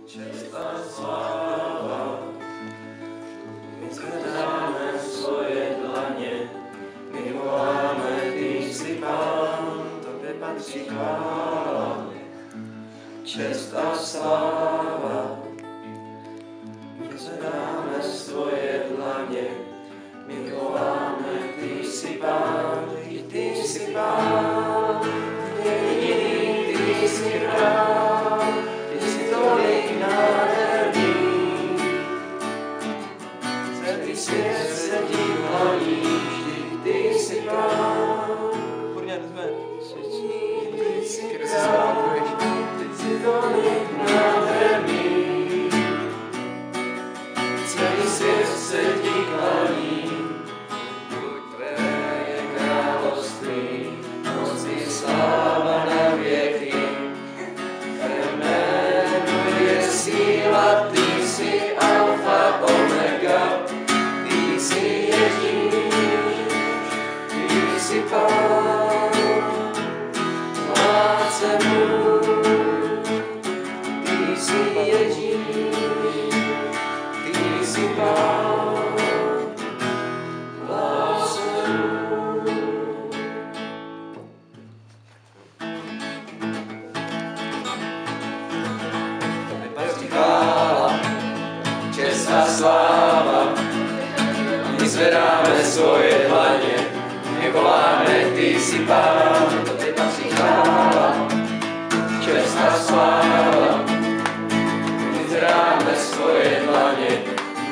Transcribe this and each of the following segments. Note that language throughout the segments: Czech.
Čest a sláva, my zvedáme svoje dlaně, my voláme, ty jsi Pán, tobě patří chvála. Čest a sláva, my zvedáme svoje dlaně, my voláme, ty jsi Pán, ty jsi Pán, jediný, ty jsi král, ty jsi tolik nádherný. Celý svět se ti klaní, vždyť ty jsi Pán. Kurňa, jdeme. Ty jsi král, ty jsi tolik nádherný. Celý svět se ti klaní, buď tvé je království, moc i sláva na věky. Tvé jméno je síla, ty jsi alfa, omega, ty jsi Ježíš, ty jsi Pán, vládce můj, ty jsi Ježíš, ty jsi Pán, vládce můj. Patří chvála, čest a sláva, my zvedáme svoje dlaně, my voláme, ty jsi Pán, tobě patří chvála, čest a sláva, my zvedáme svoje dlaně,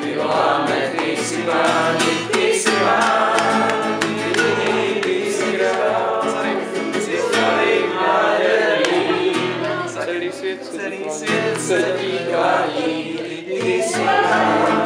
my voláme, ty jsi Pán, ty jsi Pán, jediný, ty jsi král, ty jsi tolik nádherný, celý svět se ti klání, ty jsi Pán.